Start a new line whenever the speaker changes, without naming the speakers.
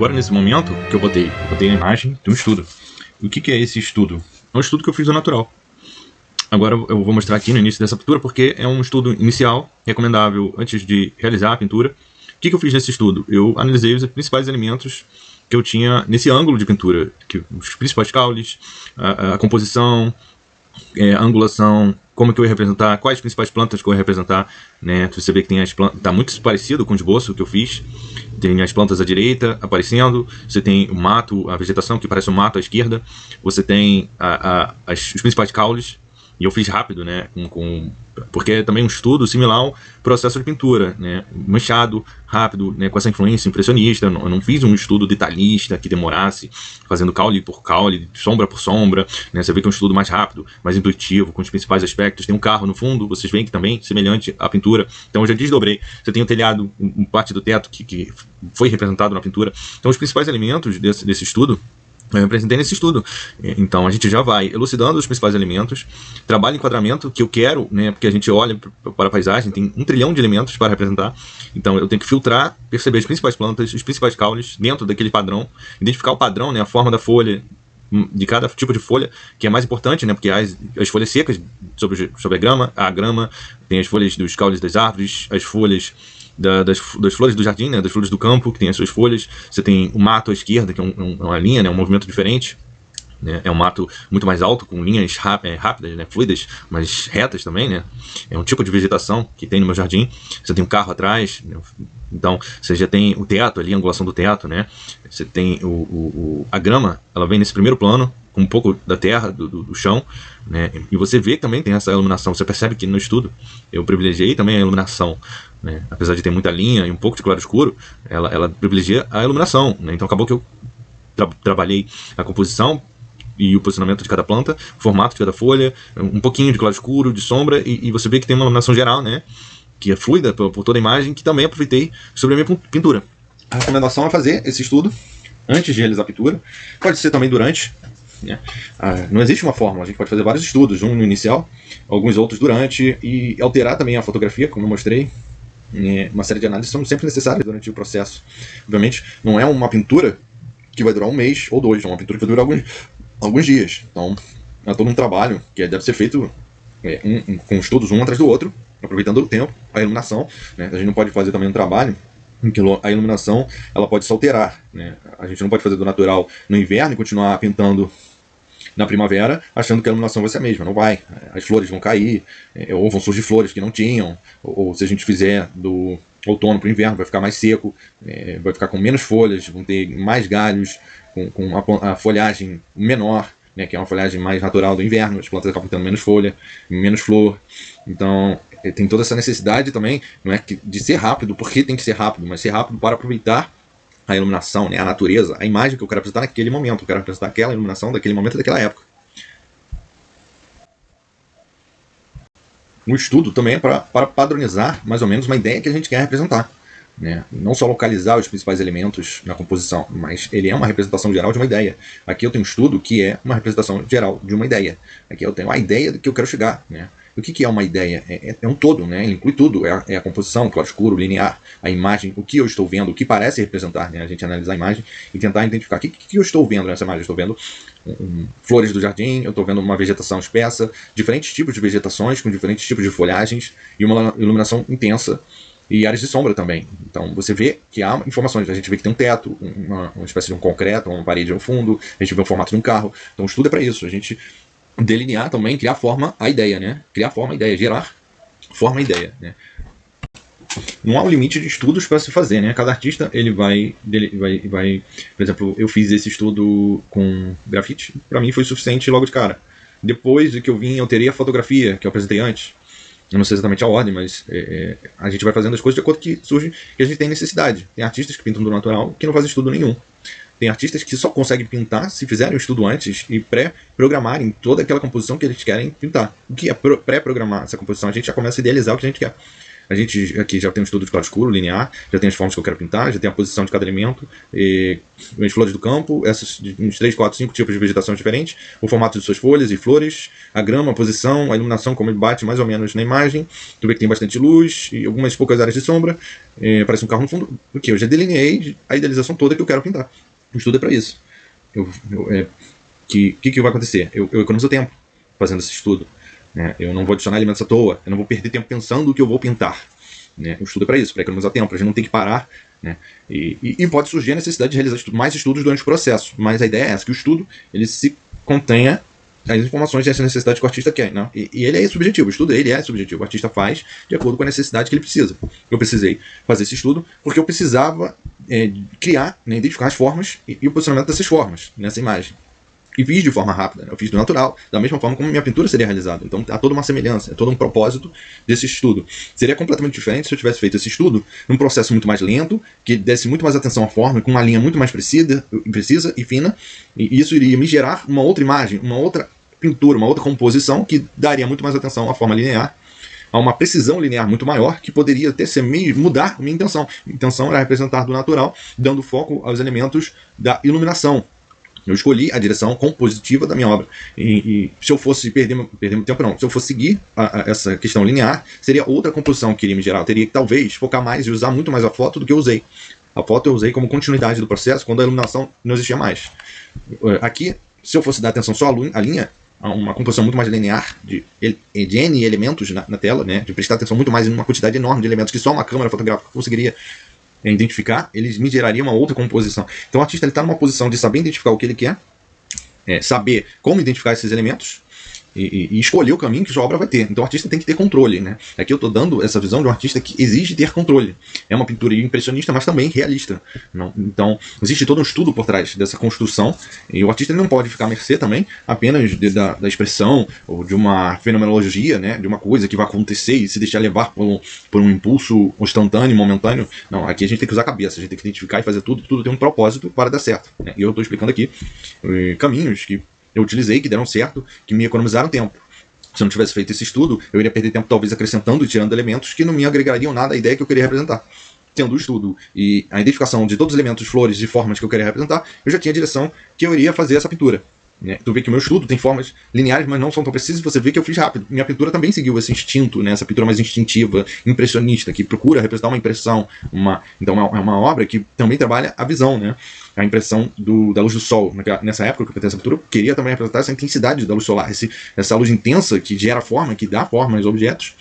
agora nesse momento que eu botei a imagem de um estudo. O que é esse estudo? É um estudo que eu fiz do natural. Agora eu vou mostrar aqui no início dessa pintura porque é um estudo inicial, recomendável antes de realizar a pintura. O que eu fiz nesse estudo? Eu analisei os principais elementos que eu tinha nesse ângulo de pintura, os principais caules, a composição, a angulação, como que eu ia representar, quais principais plantas que eu ia representar, né? Você vê que tem as plantas, tá muito parecido com o esboço que eu fiz. Tem as plantas à direita aparecendo, você tem o mato, a vegetação que parece um mato à esquerda, você tem os principais caules. E eu fiz rápido, né, porque é também um estudo similar ao processo de pintura, né, manchado, rápido, né, com essa influência impressionista. Eu não fiz um estudo detalhista que demorasse, fazendo caule por caule, sombra por sombra, né. Você vê que é um estudo mais rápido, mais intuitivo, com os principais aspectos. Tem um carro no fundo, vocês veem que também semelhante à pintura. Então eu já desdobrei. Você tem o telhado, parte do teto que foi representado na pintura. Então os principais elementos desse estudo eu apresentei nesse estudo. Então a gente já vai elucidando os principais elementos, trabalho enquadramento que eu quero, né, porque a gente olha para a paisagem, tem 1 trilhão de elementos para representar, então eu tenho que filtrar, perceber as principais plantas, os principais caules dentro daquele padrão, identificar o padrão, né, a forma da folha, de cada tipo de folha, que é mais importante, né, porque as folhas secas sobre a grama, tem as folhas dos caules das árvores, as folhas das flores do jardim, né, das flores do campo, que tem as suas folhas. Você tem o mato à esquerda, que é uma linha, né, um movimento diferente, né, é um mato muito mais alto, com linhas rápidas, né, fluidas, mas retas também, né, é um tipo de vegetação que tem no meu jardim. Você tem um carro atrás, né, então você já tem o teto ali, a angulação do teto, né, você tem a grama, ela vem nesse primeiro plano, com um pouco da terra, do chão, né, e você vê que também tem essa iluminação. Você percebe que no estudo eu privilegiei também a iluminação, né, apesar de ter muita linha e um pouco de claro escuro, ela privilegia a iluminação, né, então acabou que eu trabalhei a composição e o posicionamento de cada planta, o formato de cada folha, um pouquinho de claro escuro, de sombra, e você vê que tem uma iluminação geral, né, que é fluida por toda a imagem, que também aproveitei sobre a minha pintura. A recomendação é fazer esse estudo antes de realizar a pintura, pode ser também durante, né? Não existe uma fórmula, a gente pode fazer vários estudos, um no inicial, alguns outros durante, e alterar também a fotografia, como eu mostrei. Uma série de análises são sempre necessárias durante o processo. Obviamente, não é uma pintura que vai durar 1 mês ou 2, é uma pintura que vai durar alguns dias. Então, é todo um trabalho que deve ser feito com estudos um atrás do outro, aproveitando o tempo, a iluminação, né? A gente não pode fazer também um trabalho em que a iluminação ela pode se alterar, né? A gente não pode fazer do natural no inverno e continuar pintando na primavera, achando que a iluminação vai ser a mesma. Não vai. As flores vão cair, ou vão surgir flores que não tinham, ou se a gente fizer do outono para o inverno, vai ficar mais seco, vai ficar com menos folhas, vão ter mais galhos, com a folhagem menor, né, que é uma folhagem mais natural do inverno. As plantas acabam tendo menos folha, menos flor. Então, tem toda essa necessidade também, não é de ser rápido, porque tem que ser rápido, mas ser rápido para aproveitar a iluminação, né, a natureza, a imagem que eu quero apresentar naquele momento. Eu quero apresentar aquela iluminação daquele momento, daquela época. O estudo também é para padronizar mais ou menos uma ideia que a gente quer representar, né? Não só localizar os principais elementos na composição, mas ele é uma representação geral de uma ideia. Aqui eu tenho um estudo que é uma representação geral de uma ideia. Aqui eu tenho a ideia do que eu quero chegar, né? O que é uma ideia? É um todo, né? Ele inclui tudo. É a composição, claro escuro, linear, a imagem, o que eu estou vendo, o que parece representar, né? A gente analisar a imagem e tentar identificar o que eu estou vendo nessa imagem. Eu estou vendo flores do jardim, eu estou vendo uma vegetação espessa, diferentes tipos de vegetações com diferentes tipos de folhagens e uma iluminação intensa e áreas de sombra também. Então você vê que há informações. A gente vê que tem um teto, uma espécie de um concreto, uma parede no fundo, a gente vê o formato de um carro. Então o estudo é para isso. A gente delinear também, criar forma à ideia, né? Criar forma à ideia, gerar forma à ideia, né? Não há um limite de estudos para se fazer, né? Cada artista ele vai, por exemplo, eu fiz esse estudo com grafite, para mim foi suficiente logo de cara. Depois que eu vim, eu teria a fotografia que eu apresentei antes. Eu não sei exatamente a ordem, mas a gente vai fazendo as coisas de acordo que surge, que a gente tem necessidade. Tem artistas que pintam do natural que não fazem estudo nenhum. Tem artistas que só conseguem pintar se fizerem o estudo antes e pré-programarem toda aquela composição que eles querem pintar. O que é pré-programar essa composição? A gente já começa a idealizar o que a gente quer. A gente aqui já tem um estudo de claro escuro, linear, já tem as formas que eu quero pintar, já tem a posição de cada elemento, as flores do campo, uns 3, 4, 5 tipos de vegetação diferentes, o formato de suas folhas e flores, a grama, a posição, a iluminação, como ele bate mais ou menos na imagem. Tu vê que tem bastante luz e algumas poucas áreas de sombra, parece um carro no fundo. O que? Eu já delineei a idealização toda que eu quero pintar. O estudo é para isso. Que vai acontecer? Eu economizo tempo fazendo esse estudo. Né? Eu não vou adicionar elementos à toa, eu não vou perder tempo pensando o que eu vou pintar. Né? O estudo é para isso, para economizar tempo, a gente não tem que parar. Né? E pode surgir a necessidade de realizar mais estudos durante o processo, mas a ideia é essa, que o estudo ele se contenha as informações dessa necessidade que o artista quer. Né? E ele é subjetivo, o estudo ele é subjetivo, o artista faz de acordo com a necessidade que ele precisa. Eu precisei fazer esse estudo porque eu precisava criar, né, identificar as formas e o posicionamento dessas formas nessa imagem. E fiz de forma rápida, né? Eu fiz do natural, da mesma forma como minha pintura seria realizada. Então há toda uma semelhança, é todo um propósito desse estudo. Seria completamente diferente se eu tivesse feito esse estudo num processo muito mais lento, que desse muito mais atenção à forma, com uma linha muito mais precisa e fina, e isso iria me gerar uma outra imagem, uma outra pintura, uma outra composição que daria muito mais atenção à forma linear, a uma precisão linear muito maior, que poderia até mudar a minha intenção. A intenção era representar do natural, dando foco aos elementos da iluminação. Eu escolhi a direção compositiva da minha obra. E se eu fosse perder muito tempo, não. Se eu fosse seguir essa questão linear, seria outra composição que iria me gerar. Eu teria que, talvez, focar mais e usar muito mais a foto do que eu usei. A foto eu usei como continuidade do processo, quando a iluminação não existia mais. Aqui, se eu fosse dar atenção só à linha, uma composição muito mais linear de N elementos na tela, né, de prestar atenção muito mais em uma quantidade enorme de elementos que só uma câmera fotográfica conseguiria identificar, eles me gerariam uma outra composição. Então o artista está numa posição de saber identificar o que ele quer, saber como identificar esses elementos e escolher o caminho que sua obra vai ter. Então o artista tem que ter controle. Né? Aqui eu estou dando essa visão de um artista que exige ter controle. É uma pintura impressionista, mas também realista. Não? Então existe todo um estudo por trás dessa construção, e o artista não pode ficar à mercê também apenas da expressão ou de uma fenomenologia, né? De uma coisa que vai acontecer e se deixar levar por um impulso instantâneo, momentâneo. Não, aqui a gente tem que usar a cabeça, a gente tem que identificar e fazer tudo tem um propósito para dar certo. Né? E eu estou explicando aqui caminhos que eu utilizei, que deram certo, que me economizaram tempo. Se eu não tivesse feito esse estudo, eu iria perder tempo talvez acrescentando e tirando elementos que não me agregariam nada à ideia que eu queria representar. Tendo o estudo e a identificação de todos os elementos, flores e formas que eu queria representar, eu já tinha a direção que eu iria fazer essa pintura. Né? Tu vê que o meu estudo tem formas lineares, mas não são tão precisas, você vê que eu fiz rápido. Minha pintura também seguiu esse instinto, né? Essa pintura mais instintiva, impressionista, que procura representar uma impressão. Então é uma obra que também trabalha a visão, né? A impressão da luz do sol. Nessa época que eu pintei essa pintura, eu queria também representar essa intensidade da luz solar, essa luz intensa que gera forma, que dá forma aos objetos.